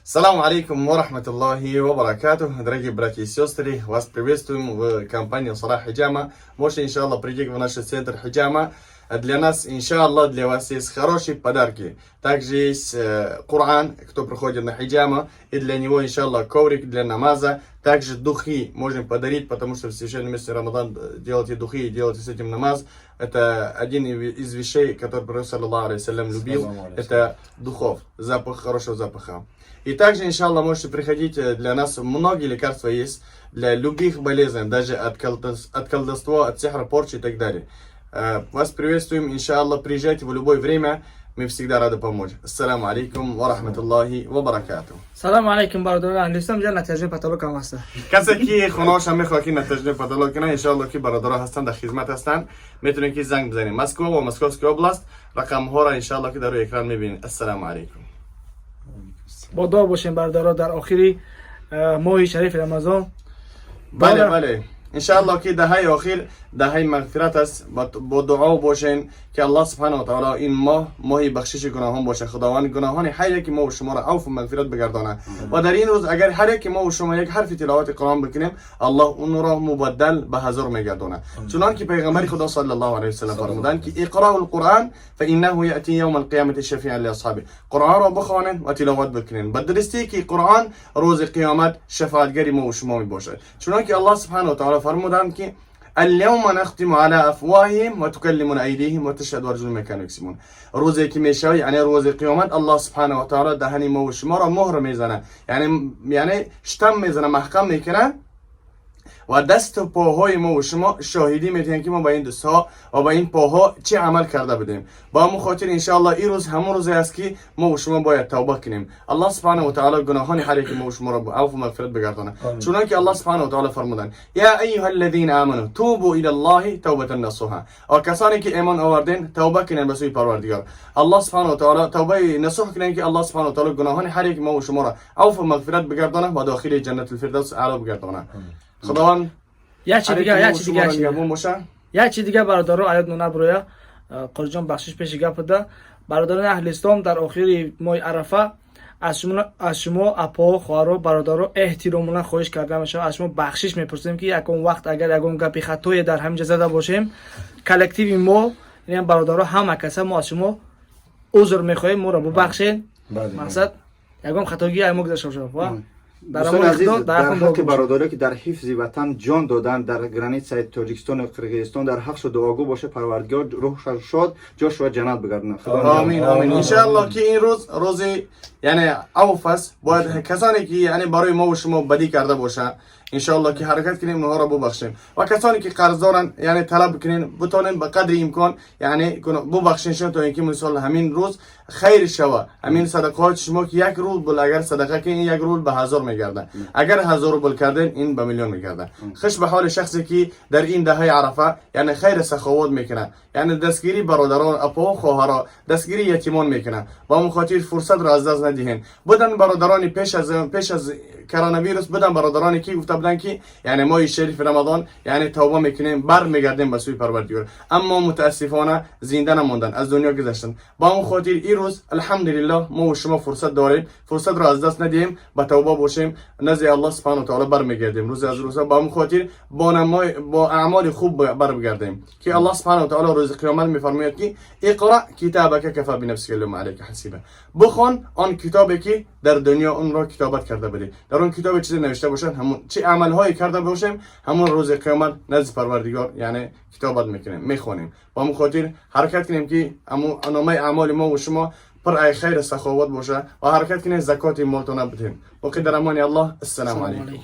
Салам алейкум ва рахматуллахи ва баракатух. Дорогие братья и сестры, вас приветствуем в компании Салах Хиджама. Можете, иншаллах, прийти в наш центр Хиджама. Для нас, иншаллах, для вас есть хорошие подарки. Также есть Коран, кто проходит на Хиджама. И для него, иншаллах, коврик для намаза. Также духи можем подарить, потому что в священном месяце Рамадан делайте духи и делайте с этим намаз. Это один из вещей, который Пророк саллаллаху алейхи вассалям любил. Это духов, запах, хорошего запаха. И также, иншаллах, можете приходить, для нас многие лекарства есть для любых болезней, даже от колдовства, от сихра, порчи и так далее. Вас приветствуем, иншаллах, приезжайте в любое время, мы всегда рады помочь. Ассаламу алейкум ва рахматуллахи ва баракату. Салам алейкум, бародарон англистам, я натажне патолог هم هستم. کسی که خونه‌اش هم میخواد که نتیجه پدالو کنه انشالله که برادرها هستن در خدمت هستن میتونین که زنگ بزنین مسکو و مسکوفسکی اوبلاست رقم ها را انشالله که در روی اکران میبینید. السلام علیکم. با دعا باشین برادرها در آخری ماه شریف رمضان. بله انشالله که دهه آخر دهه مغفرت است. با دعا باشین که الله سبحانه و تعالی این ماه بخشش گناهان باشه. خداوند گناهان هر یک ما و شما را عفو و مغفرت بگردانه. و در این روز اگر هر یک ما و شما یک حرف تلاوت قرآن بکنیم الله اون را مبدل به هزار میگردونه. چنانکه پیغمبر خدا صلی الله علیه و سلم فرمودند که اقرأوا القرآن فانه یأتی یوم القیامة شفیعا لاصحابه. قرآن را بخوانید و تلاوت بکنید. به درستی که قرآن روز قیامت شفاعتگر ما و شما می باشه. چنانکه الله سبحانه و تعالی فرمودند که اليوم نختم على افواههم وتكلمنا ايديهم وتشهد ارجلهم ما كانوا يكسبون. روزی که میشه یعنی روز قیامت الله سبحانه و تعالی دهن ما و شما را مهر میزنه، یعنی شتم میزنه، محکم میکنه و دست و پاهای ما و شما شاهدی میتونن که ما با این دستها و با این پاها چه عمل کرده بدیم. با همون خاطر انشاءالله این روز همون روزی است که ما و شما باید توبه کنیم. الله سبحانه و تعالی گناهان هر یک ما و شما را عفو و مغفرت بگردانه. چونانکه الله سبحانه و تعالی فرمودند یا ایها الذین آمنوا توبوا الی الله توبه نصوحا. و کسانی که ایمان آوردین توبه کنین به سوی پروردگار. الله سبحانه و تعالی توبه نصوح کنین که الله سبحانه و تعالی گناهان هر یک ما و شما را عفو و مغفرت بگردانه و داخل جنت الفردوس اعلی بگردانه. خداوند یه چی دیگه برادرها آیت نونه برویا قاری جان بخشش پیش گپ ده. برادران اهل اسلام در آخر ماه عرفه از شما اپا خواهر برادرها احترامونه خواهش کرده میشه. از شما بخشش میپرسیم که یکون وقت اگر یکون گپی خطایی در همینجا زده باشیم کلکتیو ما یعنی برادرها همه کسا ما از شما عذر میخواهیم، ما را ببخشین. مقصد یکون خطاگی ایمو داشته باشه. دوستان عزیز، در حق برادرایی که در حفظ وطن جان دادن در گرانیت تاجیکستان و قرقیزستان در حق دعاگو باشه پروردگار روحش شاد جاش و جنت بگردونه. آمین آمین. ان شاء الله که این روز یعنی عفو است. باید کسانی که یعنی برای ما و شما بدی کرده باشه ان شاء الله که حرکت کنیم اونها را ببخشیم و کسانی که قرض دارن یعنی طلب کنین بتونین به قدر امکان یعنی ببخشین تا اینکه مثلا همین روز خیر شوه. همین صدقات شما که یک رول بل اگر صدقه کنین یک رول به هزار میگرده، اگر 1000 بل کردین این به میلیون میگرده. خوش به حال شخصی که در این دهه عرفه یعنی خیر سخاوت میکنه، یعنی دستگیری برادران اپا و خواهرها، دستگیری یتیمان میکنه. با مخاطر فرصت را از دست ندهین. بدن برادرانی پیش از کرونا ویروس بدن برادرانی که گفته بودن که یعنی ماه شریف رمضان یعنی توبه میکنیم برمیگردیم به سوی پروردگار، اما متاسفانه زنده نموندن، از دنیا گذشتن. با اون خاطر این روز الحمدلله ما و شما فرصت داریم، فرصت را از دست ندیم، با توبه باشیم، نزد الله سبحانه و تعالی برمیگردیم روز از روزها. با اون خاطر با اعمال خوب برمیگردیم که الله سبحانه و تعالی روز قیامت میفرماید که اقرا کتابک کفی بنفسک اليوم علیک حسیبا. بخوان آن کتابی که در دنیا اون را کتابت کرده بودی. در اون کتاب چیزی نوشته باشن، همون چه عمل هایی کرده باشیم همون روز قیامت نزد پروردگار یعنی کتابت میکنیم میخونیم. با همون خاطر حرکت کنیم که نامه اعمال ما و شما پر خیر سخاوت باشه و حرکت کنیم زکات مالتون بدهیم. و قدر امان الله. السلام علیکم.